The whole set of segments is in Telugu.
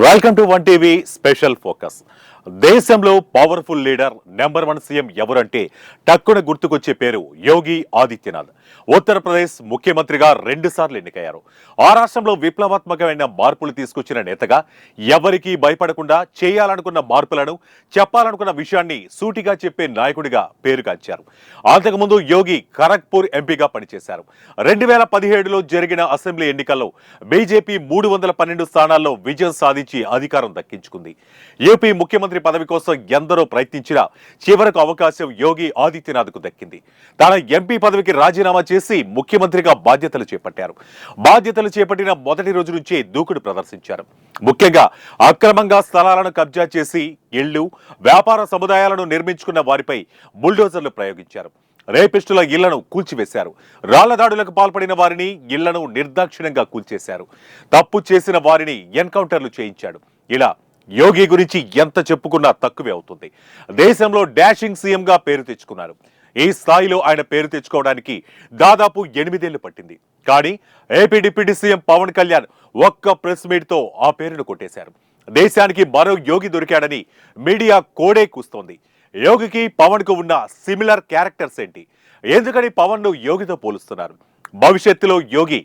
Welcome to one TV special focus. దేశంలో పవర్ఫుల్ లీడర్ నెంబర్ 1 సీఎం ఎవరంటే టక్కున గుర్తుకొచ్చే పేరు యోగి ఆదిత్యనాథ్. ఉత్తరప్రదేశ్ ముఖ్యమంత్రిగా 2 సార్లు ఎన్నికయ్యారు. ఆ రాష్ట్రంలో విప్లవాత్మకమైన మార్పులు తీసుకొచ్చిన నేతగా, ఎవరికీ భయపడకుండా చేయాలనుకున్న మార్పులను, చెప్పాలనుకున్న విషయాన్ని సూటిగా చెప్పే నాయకుడిగా పేరుగాంచారు. అంతకుముందు యోగి ఖరగ్పూర్ ఎంపీగా పనిచేశారు. 2017లో జరిగిన అసెంబ్లీ ఎన్నికల్లో బీజేపీ 312 స్థానాల్లో విజయం సాధించి అధికారం దక్కించుకుంది. యూపీ ముఖ్యమంత్రి పదవి కోసం ఎందరో ప్రయత్నించినా చివరకు అవకాశం యోగి ఆదిత్యనాథ్ కు దక్కింది. తన ఎంపీ పదవికి రాజీనామా చేసి ముఖ్యమంత్రిగా బాధ్యతలు చేపట్టారు. బాధ్యతలు చేపట్టిన మొదటి రోజు నుంచే దూకుడు ప్రదర్శించారు. ముఖ్యంగా అక్రమంగా స్థలాలను కబ్జా చేసి ఇళ్లు, వ్యాపార సముదాయాలను నిర్మించుకున్న వారిపై బుల్డోజర్లు ప్రయోగించారు. రేపిస్టుల ఇళ్లను కూల్చివేశారు. రాళ్ల దాడులకు పాల్పడిన వారిని ఇళ్లను నిర్దాక్షిణ్యంగా కూల్చేశారు. తప్పు చేసిన వారిని ఎన్కౌంటర్లు చేయించాడు. ఇలా యోగి గురించి ఎంత చెప్పుకున్నా తక్కువే అవుతుంది. దేశంలో డాషింగ్ సీఎంగా పేరు తెచ్చుకున్నారు. ఈ స్థాయిలో ఆయన పేరు తెచ్చుకోవడానికి దాదాపు 8 ఏళ్లు పట్టింది. కానీ AP deputy CM Pawan Kalyan ఒక్క ప్రెస్ మీట్ తో ఆ పేరును కొట్టేశారు. దేశానికి మరో యోగి దొరికాడని మీడియా కోడే కూస్తోంది. యోగికి పవన్ కు ఉన్న సిమిలర్ క్యారెక్టర్స్ ఏంటి? ఎందుకని పవన్ ను యోగితో పోలుస్తున్నారు? భవిష్యత్తులో యోగి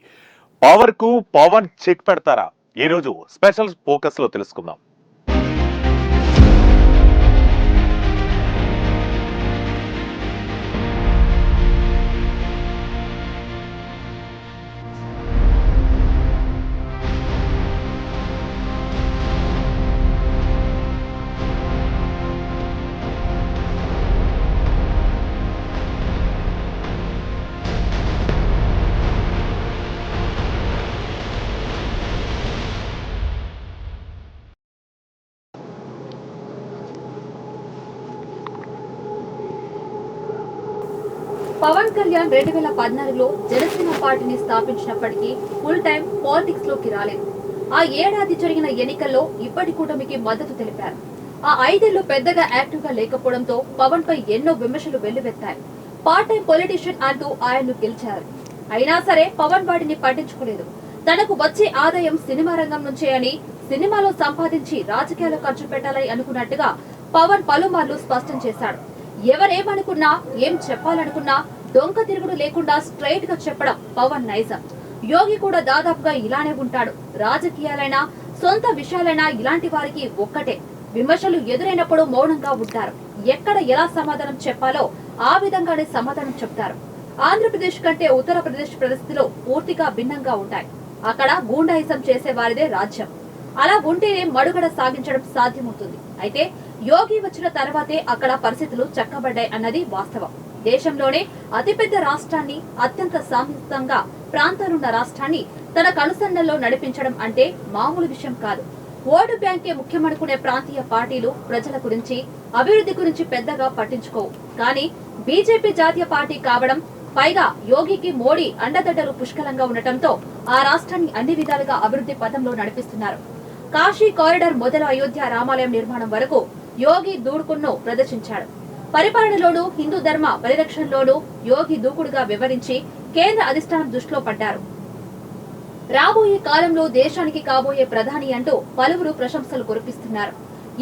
పవన్ చెక్ పెడతారా? ఈ రోజు స్పెషల్ ఫోకస్ లో తెలుసుకుందాం. పవన్ కళ్యాణ్ 2014లో జనసేన పార్టీని స్థాపించినప్పటికీ ఫుల్ టైం పాలిటిక్స్ లోకి రాలేదు. ఆ ఏడాది జరిగిన ఎన్నికల్లో ఇప్పటి కూటమికి మద్దతు తెలిపారు. ఆ 5 ఏళ్లు పెద్దగా యాక్టివ్ గా లేకపోవడంతో పవన్ పై ఎన్నో విమర్శలు వెల్లువెత్తాయి. పార్ట్ టైం పొలిటీషియన్ అంటూ ఆయన్ను గెలిచారు. అయినా సరే పవన్ వాటిని పట్టించుకోలేదు. తనకు వచ్చే ఆదాయం సినిమా రంగం నుంచే అని, సినిమాలో సంపాదించి రాజకీయాలు ఖర్చు పెట్టాలని అనుకున్నట్టుగా పవన్ పలుమార్లు స్పష్టం చేశాడు. ఎవరేమనుకున్నా, ఏం చెప్పాలనుకున్నా డొంక తిరుగుడు లేకుండా స్ట్రైట్ గా చెప్పడం పవన్ నైజం. యోగి కూడా దాదాపుగా ఇలానే ఉంటాడు. రాజకీయాలైనా, సొంత విషయాలైనా ఇలాంటి వారికి ఒక్కటే, విమర్శలు ఎదురైనప్పుడు మౌనంగా ఉంటారు. ఎక్కడ ఎలా సమాధానం చెప్పాలో ఆ విధంగానే సమాధానం చెప్తారు. ఆంధ్రప్రదేశ్ కంటే ఉత్తరప్రదేశ్ పరిస్థితులు పూర్తిగా భిన్నంగా ఉంటాయి. అక్కడ గూండాయిజం చేసే వారిదే రాజ్యం. అలా ఉంటేనే మడుగడ సాగించడం సాధ్యమవుతుంది. అయితే యోగి వచ్చిన తర్వాతే అక్కడ పరిస్థితులు చక్కబడ్డాయి అన్నది వాస్తవం. దేశంలోనే అతిపెద్ద రాష్ట్రాన్ని, అత్యంత సాంస్కృతికంగా ప్రాంతాలున్న రాష్ట్రాన్ని తన కనుసన్నల్లో నడిపించడం అంటే మామూలు విషయం కాదు. ఓటు బ్యాంకే ముఖ్యమనుకునే ప్రాంతీయ పార్టీలు ప్రజల గురించి, అభివృద్ధి గురించి పెద్దగా పట్టించుకోవు. కానీ బీజేపీ జాతీయ పార్టీ కావడం, పైగా యోగికి మోడీ అండదండలు పుష్కలంగా ఉండటంతో ఆ రాష్ట్రాన్ని అన్ని విధాలుగా అభివృద్ధి పథంలో నడిపిస్తున్నారు. కాశీ కారిడార్ మొదలు అయోధ్య రామాలయం నిర్మాణం వరకు యోగి దూకుడును ప్రదర్శించాడు. పరిపాలనలోనూ, హిందూ ధర్మ పరిరక్షణలోనూ యోగి దూకుడుగా వివరించి కేంద్ర అధిష్టానం దృష్టిలో పడ్డారు. రాబోయే కాలంలో దేశానికి కాబోయే ప్రధాని అంటూ పలువురు ప్రశంసలు కురిపిస్తున్నారు.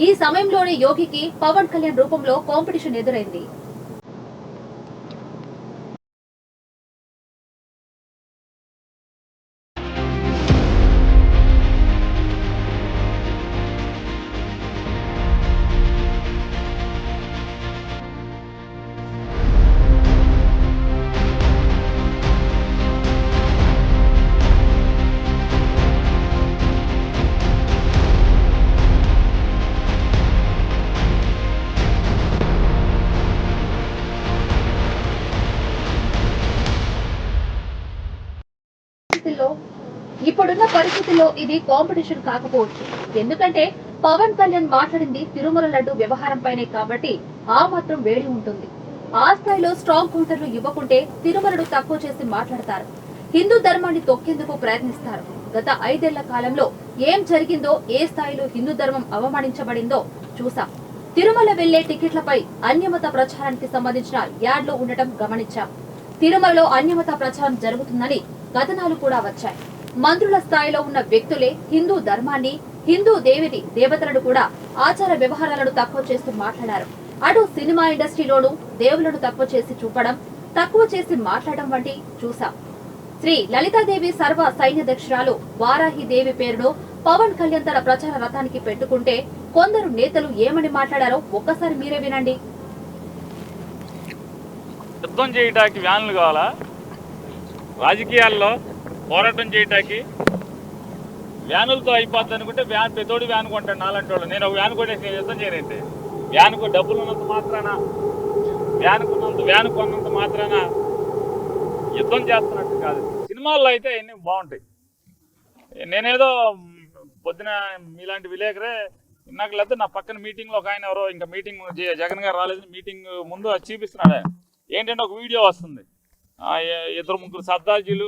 ఈ సమయంలోనే యోగికి పవన్ కళ్యాణ్ రూపంలో కాంపిటీషన్ ఎదురైంది. ఇప్పుడున్న పరిస్థితుల్లో ఇది కాంపిటీషన్ కాకపోవచ్చు. ఎందుకంటే పవన్ కళ్యాణ్ మాట్లాడింది తిరుమల లడ్డు వ్యవహారంపైనే కాబట్టి ఆ మాత్రం వేడి ఉంటుంది. ఆ స్థాయిలో స్ట్రాంగ్ కౌంటర్లు ఇవ్వకుంటే తిరుమలను తక్కువ చేసి మాట్లాడతారు. హిందూ ధర్మాన్ని తొక్కేందుకు ప్రయత్నిస్తారు. గత 5 ఏళ్ల కాలంలో ఏం జరిగిందో, ఏ స్థాయిలో హిందూ ధర్మం అవమానించబడిందో చూసాం. తిరుమల వెళ్లే టికెట్లపై అన్యమత ప్రచారానికి సంబంధించిన యాడ్లు ఉండటం గమనించాం. తిరుమలలో అన్యమత ప్రచారం జరుగుతుందని కథనాలు కూడా వచ్చాయి. మంత్రుల స్థాయిలో ఉన్న వ్యక్తులే హిందూ ధర్మాన్ని, హిందూ దేవతలను కూడా ఆచార వ్యవహారాలను తక్కువ చేస్తూ మాట్లాడారు. అటు సినిమా ఇండస్ట్రీలోనూ దేవులను తక్కువ చేసి చూపడం, తక్కువ చేసి మాట్లాడడం వంటి చూసాం. శ్రీ లలితాదేవి సర్వ సైన్యాధ్యక్షురాలు వారాహిదేవి పేరును పవన్ కళ్యాణ్ తన ప్రచార రథానికి పెట్టుకుంటే కొందరు నేతలు ఏమని మాట్లాడారో ఒక్కసారి మీరే వినండి. యుద్ధం చేయడానికి వ్యాన్లు కావాలా? రాజకీయాల్లో పోరాటం చేయడానికి వ్యానులతో అయిపోద్ది అనుకుంటే పెద్దోడి వ్యాన్ కొంటాడు నాలంటి వాళ్ళు. నేను ఒక వ్యాన్ కొనేసి నేను యుద్ధం చేయనంటే వ్యాన్కు డబ్బులు ఉన్నంత మాత్రాన వ్యాన్ కొన్నంత మాత్రాన యుద్ధం చేస్తున్నట్టు కాదు. సినిమాల్లో అయితే అన్నీ బాగుంటాయి. నేనేదో పొద్దున మీలాంటి విలేకరే నాకు లేదా నా పక్కన మీటింగ్లో ఒక ఆయన ఎవరో ఇంకా మీటింగ్ జగన్ గారు రాలేదు, మీటింగ్ ముందు అది చూపిస్తున్నాడు. ఆయన ఏంటంటే ఒక వీడియో వస్తుంది, ఇద్దరు ముగ్గురు సర్దార్జీలు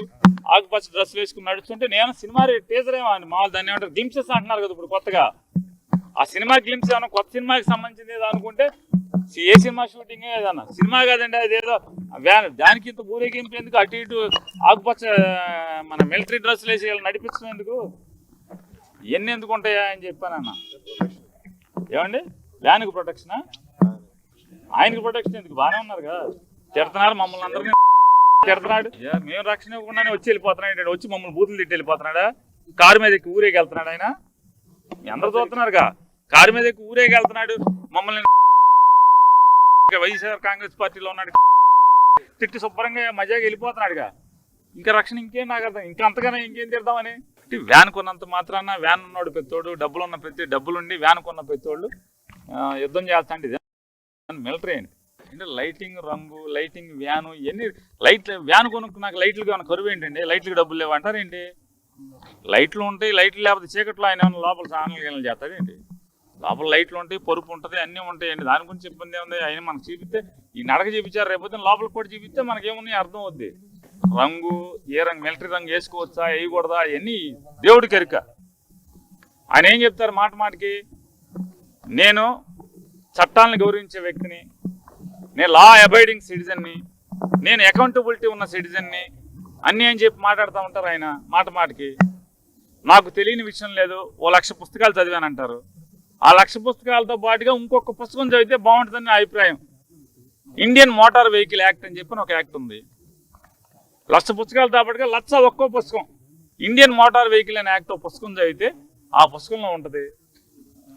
ఆకుపచ్చ డ్రెస్ వేసుకుని నడుస్తుంటే నేను సినిమా టీజర్ ఏమో అని మామూలు దాన్ని ఏమంటారు గ్లింప్సెస్ అంటున్నారు కదా ఇప్పుడు కొత్తగా. ఆ సినిమా గ్లింప్స్ ఏమన్నా కొత్త సినిమాకి సంబంధించింది ఏదో అనుకుంటే ఏ సినిమా షూటింగ్ ఏదన్నా సినిమా కాదండి, అదేదో వ్యాన్. దానికి ఇంత ఊరేగింపు ఎందుకు? అటు ఇటు ఆకుపచ్చ మన మిలిటరీ డ్రెస్సులు వేసి నడిపించడం ఎందుకు? ఇవన్నీ ఎందుకు ఉంటాయా అని చెప్పానన్న. ఏమండి వ్యాన్కి ప్రొటెక్షనా? ఆయనకి ప్రొటెక్షన్ ఎందుకు? బాగానే ఉన్నారు కదా, తిడుతున్నారు మమ్మల్ని అందరినీ తిడుతున్నాడు. మేము రక్షణ ఇవ్వకుండానే వచ్చి వెళ్ళిపోతున్నాడు, వచ్చి మమ్మల్ని బూతులు తిట్టి వెళ్ళిపోతున్నాడా? కారు మీద ఎక్కి ఊరేగి వెళ్తున్నాడు ఆయన. అందరూ చూస్తున్నారుగా, కారు మీద ఎక్కి ఊరేగి వెళ్తున్నాడు. మమ్మల్ని వైఎస్ఆర్ కాంగ్రెస్ పార్టీలో ఉన్నాడు తిట్టి శుభ్రంగా మజాగా వెళ్ళిపోతున్నాడుగా. ఇంకా రక్షణ ఇంకేం నాకు అర్థం, ఇంకా అంతగానే ఇంకేం తిడదామని. వ్యాన్ కొన్నంత మాత్రాన వ్యాన్ ఉన్నాడు పెద్దోడు, డబ్బులుండి వ్యాన్ కొన్న పెద్దోళ్ళు యుద్ధం చేస్తాండి. ఇది మిలిటరీ అండి. అంటే లైటింగ్ రంగు, లైటింగ్ వ్యాను, ఇవన్నీ వ్యాన్ కొనుక్కు నాకు లైట్లు ఏమైనా కరువు ఏంటండి? లైట్లకు డబ్బులు లేవు అంటారేంటి? లైట్లు ఉంటాయి, లైట్లు లేకపోతే చీకట్లో ఆయన ఏమైనా లోపల స్నానాలు చేస్తాడేంటి? లోపల లైట్లు ఉంటాయి, పరుపు ఉంటుంది, అన్నీ ఉంటాయండి. దాని గురించి ఇబ్బంది ఏముంది? ఆయన మనకు చూపిస్తే ఈ నడక చూపించారు, రేపొద్దు లోపలికి కూడా చూపిస్తే మనకేమున్నాయి అర్థం అవుద్ది. రంగు ఏ రంగు, మిలిటరీ రంగు వేసుకోవచ్చా వేయకూడదా అవన్నీ దేవుడికి ఎరుక. ఆయన ఏం చెప్తారు మాటికి, నేను చట్టాలను గౌరవించే వ్యక్తిని, నేను లా అబైడింగ్ సిటిజన్ని, నేను అకౌంటబిలిటీ ఉన్న సిటిజన్ని అన్నీ అని చెప్పి మాట్లాడుతూ ఉంటారు ఆయన మాటికి. నాకు తెలియని విషయం లేదు, 1,00,000 పుస్తకాలు చదివానంటారు. ఆ 1,00,000 పుస్తకాలతో పాటుగా ఇంకొక పుస్తకం చదివితే బాగుంటుందని నా అభిప్రాయం. ఇండియన్ మోటార్ వెహికల్ యాక్ట్ అని చెప్పి ఒక యాక్ట్ ఉంది. 1,00,000 పుస్తకాలతో పాటుగా 1,00,000 ఒక్కో పుస్తకం ఇండియన్ మోటార్ వెహికల్ అనే యాక్ట్ పుస్తకం చదివితే ఆ పుస్తకంలో ఉంటుంది.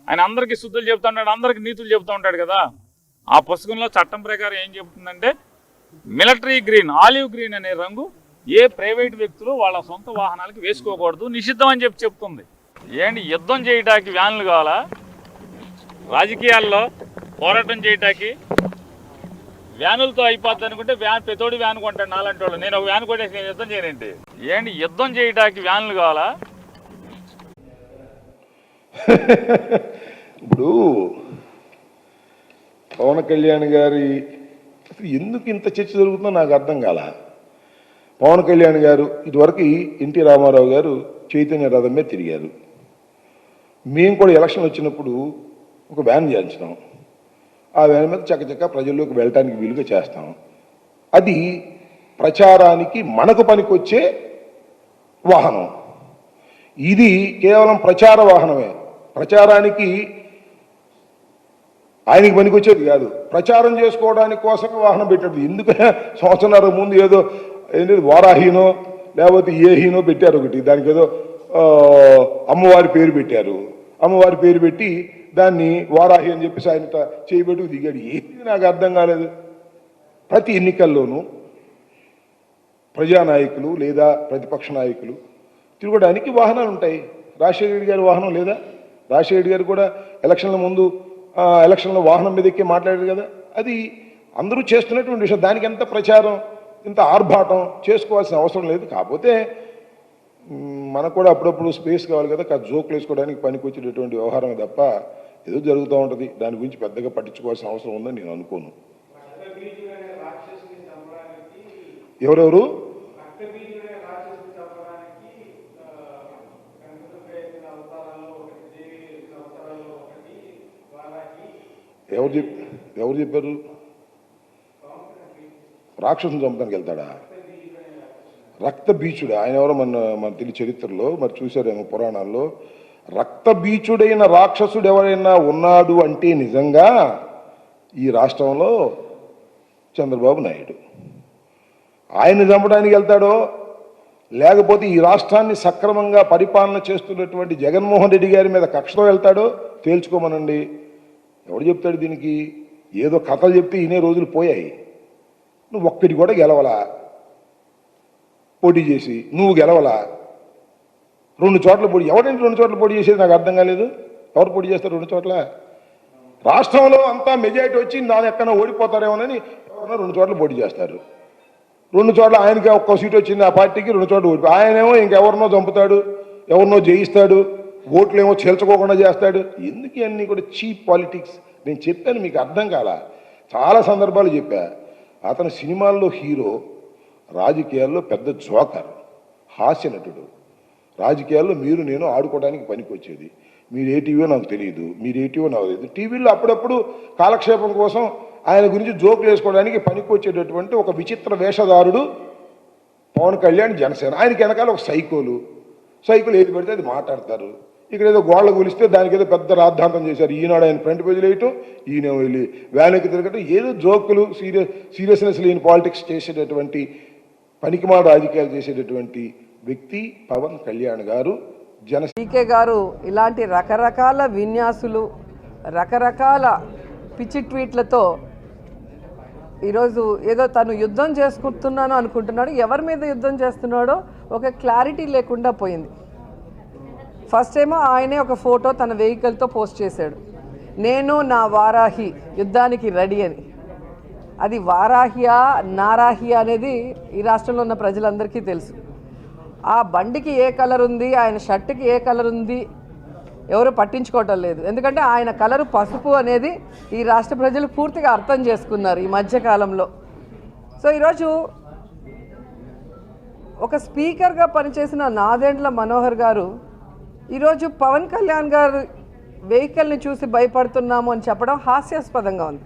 ఆయన అందరికీ శుద్ధులు చెబుతూ ఉంటాడు, అందరికీ నీతులు చెబుతూ ఉంటాడు కదా. ఆ పుస్తకంలో చట్టం ప్రకారం ఏం చెబుతుందంటే మిలిటరీ గ్రీన్, ఆలివ్ గ్రీన్ అనే రంగు ఏ ప్రైవేట్ వ్యక్తులు వాళ్ళ సొంత వాహనాలకి వేసుకోకూడదు, నిషిద్ధం అని చెప్తుంది. ఏంటి యుద్ధం చేయడానికి వ్యాన్లు కావాలా? రాజకీయాల్లో పోరాటం చేయడానికి వ్యానులతో అయిపోద్ది అనుకుంటే పెద్దోడి వ్యాన్ కొంటాడు నాలంటి వాళ్ళు. నేను ఒక వ్యాన్ కొనేసి నేను యుద్ధం చేయనంటే ఏంటి యుద్ధం చేయడానికి వ్యాన్లు కావాలా? ఇప్పుడు పవన్ కళ్యాణ్ గారి ఎందుకు ఇంత చర్చ జరుగుతుందో నాకు అర్థం కాల. పవన్ కళ్యాణ్ గారు ఇదివరకు ఎన్టీ రామారావు గారు చైతన్య రథం మీద తిరిగారు. మేము కూడా ఎలక్షన్ వచ్చినప్పుడు ఒక వ్యాన్ చేయించినాం. ఆ వ్యాన్ మీద చక్కచక్క ప్రజల్లోకి వెళ్ళటానికి వీలుగా చేస్తాం. అది ప్రచారానికి మనకు పనికొచ్చే వాహనం. ఇది కేవలం ప్రచార వాహనమే, ప్రచారానికి ఆయనకి పనికొచ్చేది కాదు. ప్రచారం చేసుకోవడానికి కోసమే వాహనం పెట్టాడు. ఎందుకు సంవత్సరాల ముందు ఏదో ఏంటి వారాహీనో లేకపోతే ఏహీనో పెట్టారు ఒకటి, దానికి ఏదో అమ్మవారి పేరు పెట్టారు. అమ్మవారి పేరు పెట్టి దాన్ని వారాహి అని చెప్పేసి ఆయన చేయబెట్టుకు దిగాడు. ఏంటి నాకు అర్థం కాలేదు. ప్రతి ఎన్నికల్లోనూ ప్రజానాయకులు లేదా ప్రతిపక్ష నాయకులు తిరగడానికి వాహనాలు ఉంటాయి. రాజశేఖర రెడ్డి గారి వాహనం లేదా? రాజశేఖర రెడ్డి గారు కూడా ఎలక్షన్ల ముందు ఎలక్షన్లో వాహనం మీద ఎక్కి మాట్లాడారు కదా. అది అందరూ చేస్తున్నటువంటి విషయం. దానికి ఎంత ప్రచారం, ఇంత ఆర్భాటం చేసుకోవాల్సిన అవసరం లేదు. కాకపోతే మనకు కూడా అప్పుడప్పుడు స్పేస్ కావాలి కదా, జోకులు వేసుకోవడానికి పనికి వచ్చేటటువంటి వ్యవహారం తప్ప ఏదో జరుగుతూ ఉంటుంది. దాని గురించి పెద్దగా పట్టించుకోవాల్సిన అవసరం ఉందని నేను అనుకోను. ఎవరెవరు ఎవరు చెప్పారు? రాక్షసుని చంపడానికి వెళ్తాడా? రక్త బీచుడా? ఆయన ఎవరో మన తెలియ చరిత్రలో మరి చూశారేమో పురాణాల్లో. రక్తబీచుడైన రాక్షసుడు ఎవరైనా ఉన్నాడు అంటే నిజంగా ఈ రాష్ట్రంలో చంద్రబాబు నాయుడు. ఆయన చంపడానికి వెళ్తాడో లేకపోతే ఈ రాష్ట్రాన్ని సక్రమంగా పరిపాలన చేస్తున్నటువంటి జగన్మోహన్ రెడ్డి గారి మీద కక్షతో వెళ్తాడో తేల్చుకోమనండి. ఎవడు చెప్తాడు దీనికి? ఏదో కథలు చెప్తే ఇనే రోజులు పోయాయి. నువ్వు ఒక్కటి కూడా గెలవలా, పోటీ చేసి నువ్వు గెలవలా. 2 చోట్ల పోటీ, ఎవడంటే 2 చోట్ల పోటీ చేసేది నాకు అర్థం కాలేదు. ఎవరు పోటీ చేస్తారు 2 చోట్ల? రాష్ట్రంలో అంతా మెజారిటీ వచ్చి నాది ఎక్కడ ఓడిపోతారేమోనని ఎవరన్నా 2 చోట్ల పోటీ చేస్తారు. 2 చోట్ల ఆయనకి ఒక్క సీట్ వచ్చింది, ఆ పార్టీకి 2 చోట్ల ఓడిపో. ఆయనేమో ఇంకెవరినో చంపుతాడు, ఎవరినో జయిస్తాడు, ఓట్లేమో చేల్చుకోకుండా చేస్తాడు. ఎందుకు అన్నీ కూడా చీప్ పాలిటిక్స్? నేను చెప్పాను, మీకు అర్థం కాలా. చాలా సందర్భాలు చెప్పా. అతను సినిమాల్లో హీరో, రాజకీయాల్లో పెద్ద జోకర్, హాస్య నటుడు. రాజకీయాల్లో మీరు నేను ఆడుకోవడానికి పనికి వచ్చేది. మీరు ఏ టీవీయో నాకు తెలియదు, మీరు ఏ టీవీయో నాకు తెలియదు. టీవీలో అప్పుడప్పుడు కాలక్షేపం కోసం ఆయన గురించి జోకులు వేసుకోవడానికి పనికి వచ్చేటటువంటి ఒక విచిత్ర వేషధారుడు పవన్ కళ్యాణ్, జనసేన. ఆయనకి వెనకాల ఒక సైకిల్ ఏది పడితే అది మాట్లాడతారు. ఇక్కడ ఏదో గోళ్ళ గులిస్తే దానికి ఏదో పెద్ద రాద్ధాంతం చేశారు. ఈనాడు ఆయన ఫ్రంట్ పేజీలు వేయటం, ఈయన వెళ్ళి వ్యాన్కి తిరగటం, ఏదో జోకులు, సీరియస్నెస్ లేని పాలిటిక్స్ చేసేటటువంటి, పనికిమాల రాజకీయాలు చేసేటటువంటి వ్యక్తి పవన్ కళ్యాణ్ గారు. పీకే గారు ఇలాంటి రకరకాల విన్యాసులు, రకరకాల పిచ్చి ట్వీట్లతో ఈరోజు ఏదో తను యుద్ధం చేసుకుంటున్నాను అనుకుంటున్నాడు. ఎవరి మీద యుద్ధం చేస్తున్నాడో ఒక క్లారిటీ లేకుండా పోయింది. ఫస్ట్ ఏమో ఆయనే ఒక ఫోటో తన వెహికల్తో పోస్ట్ చేశాడు, నేను నా వారాహి యుద్ధానికి రెడీ అని. అది వారాహియా నారాహియా అనేది ఈ రాష్ట్రంలో ఉన్న ప్రజలందరికీ తెలుసు. ఆ బండికి ఏ కలర్ ఉంది, ఆయన షర్ట్కి ఏ కలర్ ఉంది ఎవరు పట్టించుకోవటం లేదు. ఎందుకంటే ఆయన కలరు పసుపు అనేది ఈ రాష్ట్ర ప్రజలు పూర్తిగా అర్థం చేసుకున్నారు ఈ మధ్యకాలంలో. సో ఈరోజు ఒక స్పీకర్గా పనిచేసిన నాదెండ్ల మనోహర్ గారు ఈరోజు పవన్ కళ్యాణ్ గారు వెహికల్ని చూసి భయపడుతున్నాము అని చెప్పడం హాస్యాస్పదంగా ఉంది.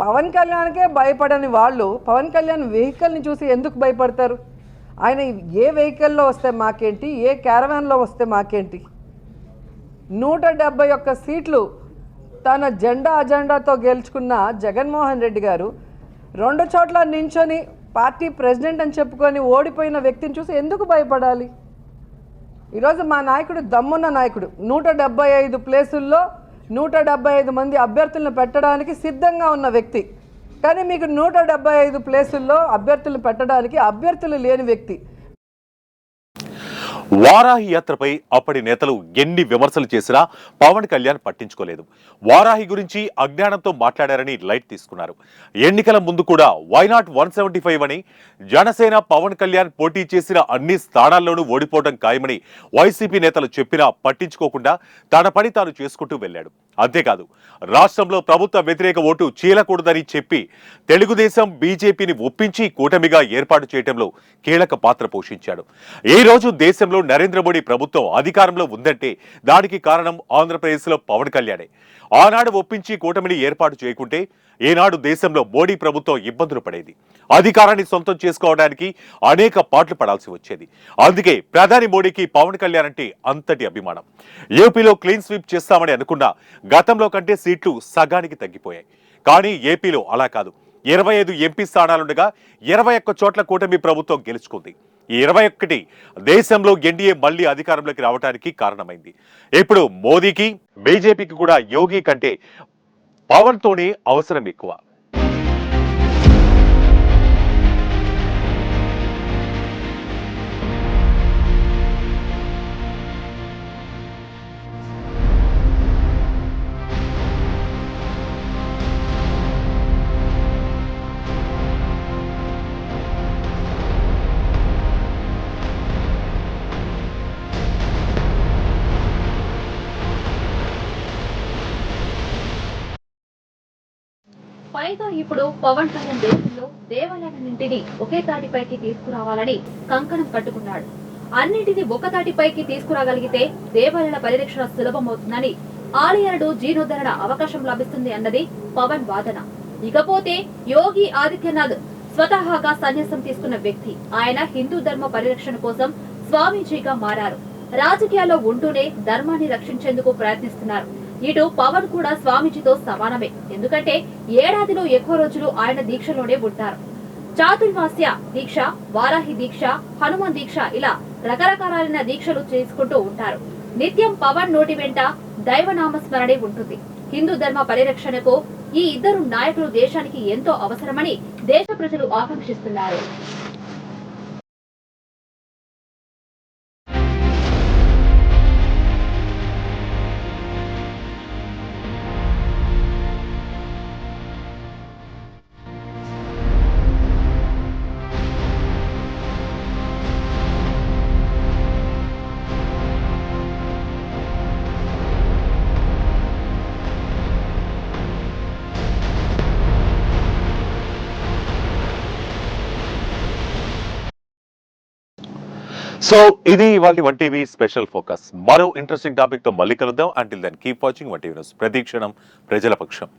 పవన్ కళ్యాణ్కే భయపడని వాళ్ళు పవన్ కళ్యాణ్ వెహికల్ని చూసి ఎందుకు భయపడతారు? ఆయన ఏ వెహికల్లో వస్తే మాకేంటి, ఏ క్యారవాన్లో వస్తే మాకేంటి? 171 సీట్లు తన అజెండాతో గెలుచుకున్న జగన్మోహన్ రెడ్డి గారు 2 చోట్ల నించొని పార్టీ ప్రెసిడెంట్ అని చెప్పుకొని ఓడిపోయిన వ్యక్తిని చూసి ఎందుకు భయపడాలి? ఈరోజు మా నాయకుడు దమ్మున్న నాయకుడు. 175 ప్లేసుల్లో 175 మంది అభ్యర్థులను పెట్టడానికి సిద్ధంగా ఉన్న వ్యక్తి. కానీ మీకు 175 ప్లేసుల్లో అభ్యర్థులను పెట్టడానికి అభ్యర్థులు లేని వ్యక్తి. వారాహి యాత్రపై అప్పటి నేతలు ఎన్ని విమర్శలు చేసినా పవన్ కళ్యాణ్ పట్టించుకోలేదు. వారాహి గురించి అజ్ఞానంతో మాట్లాడారని లైట్ తీసుకున్నారు. ఎన్నికల ముందు కూడా వైనాట్ 175 అని, జనసేన పవన్ కళ్యాణ్ పోటీ చేసిన అన్ని స్థానాల్లోనూ ఓడిపోవడం ఖాయమని వైసీపీ నేతలు చెప్పినా పట్టించుకోకుండా తన పని తాను చేసుకుంటూ వెళ్లాడు. అంతేకాదు, రాష్ట్రంలో ప్రభుత్వ వ్యతిరేక ఓటు చీలకూడదని చెప్పి తెలుగుదేశం బీజేపీని ఒప్పించి కూటమిగా ఏర్పాటు చేయడంలో కీలక పాత్ర పోషించాడు. ఈ రోజు దేశంలో నరేంద్ర మోడీ ప్రభుత్వం అధికారంలో ఉందంటే దానికి కారణం ఆంధ్రప్రదేశ్లో పవన్ కళ్యాణే. ఆనాడు ఒప్పించి కూటమిని ఏర్పాటు చేయకుంటే ఈనాడు దేశంలో మోడీ ప్రభుత్వం ఇబ్బందులు పడేది. అధికారాన్ని సొంతం చేసుకోవడానికి అనేక పాట్లు పడాల్సి వచ్చేది. అందుకే ప్రధాని మోడీకి పవన్ కళ్యాణ్ అంటే అంతటి అభిమానం. ఏపీలో క్లీన్ స్వీప్ చేస్తామని అనుకున్న గతంలో కంటే సీట్లు సగానికి తగ్గిపోయాయి. కానీ ఏపీలో అలా కాదు. 25 ఎంపీ స్థానాలుండగా 21 చోట్ల కూటమి ప్రభుత్వం గెలుచుకుంది. ఈ 21 దేశంలో ఎన్డీఏ మళ్లీ అధికారంలోకి రావడానికి కారణమైంది. ఇప్పుడు మోదీకి బీజేపీకి కూడా యోగి కంటే పవన్ తోనే అవసరం ఎక్కువ. పైగా ఇప్పుడు పవన్ కళ్యాణ్ దేశంలో దేవాలయాలన్నింటినీ ఒకే తాటిపైకి తీసుకురావాలని కంకణం కట్టుకున్నాడు. అన్నింటినీ ఒక తాటిపైకి తీసుకురాగలిగితే దేవాలయాల పరిరక్షణ సులభమవుతుందని, ఆలయాలను జీర్ణోద్ధరణ అవకాశం లభిస్తుంది అన్నది పవన్ వాదన. ఇకపోతే యోగి ఆదిత్యనాథ్ స్వతహాగా సన్యాసం తీసుకున్న వ్యక్తి. ఆయన హిందూ ధర్మ పరిరక్షణ కోసం స్వామీజీగా మారారు. రాజకీయాల్లో ఉంటూనే ధర్మాన్ని రక్షించేందుకు ప్రయత్నిస్తున్నారు. ఇటు పవన్ కూడా స్వామీజీతో సమానమే. ఎందుకంటే ఏడాదిలో ఎక్కువ రోజులు ఆయన దీక్షలోనే ఉంటారు. చాతుర్మాస్య దీక్ష, వారాహి దీక్ష, హనుమాన్ దీక్ష ఇలా రకరకాలైన దీక్షలు చేసుకుంటూ ఉంటారు. నిత్యం పవన్ నోటి వెంట దైవనామస్మరణే ఉంటుంది. హిందూ ధర్మ పరిరక్షణకు ఈ ఇద్దరు నాయకులు దేశానికి ఎంతో అవసరమని దేశ ప్రజలు ఆకాంక్షిస్తున్నారు. సో ఇది ఇవాళ వన్ టీవీ స్పెషల్ ఫోకస్. మరో ఇంట్రెస్టింగ్ టాపిక్ తో మళ్ళీ కలుద్దాం. Until then keep watching one TV news. ప్రతిక్షణం ప్రజల పక్షం.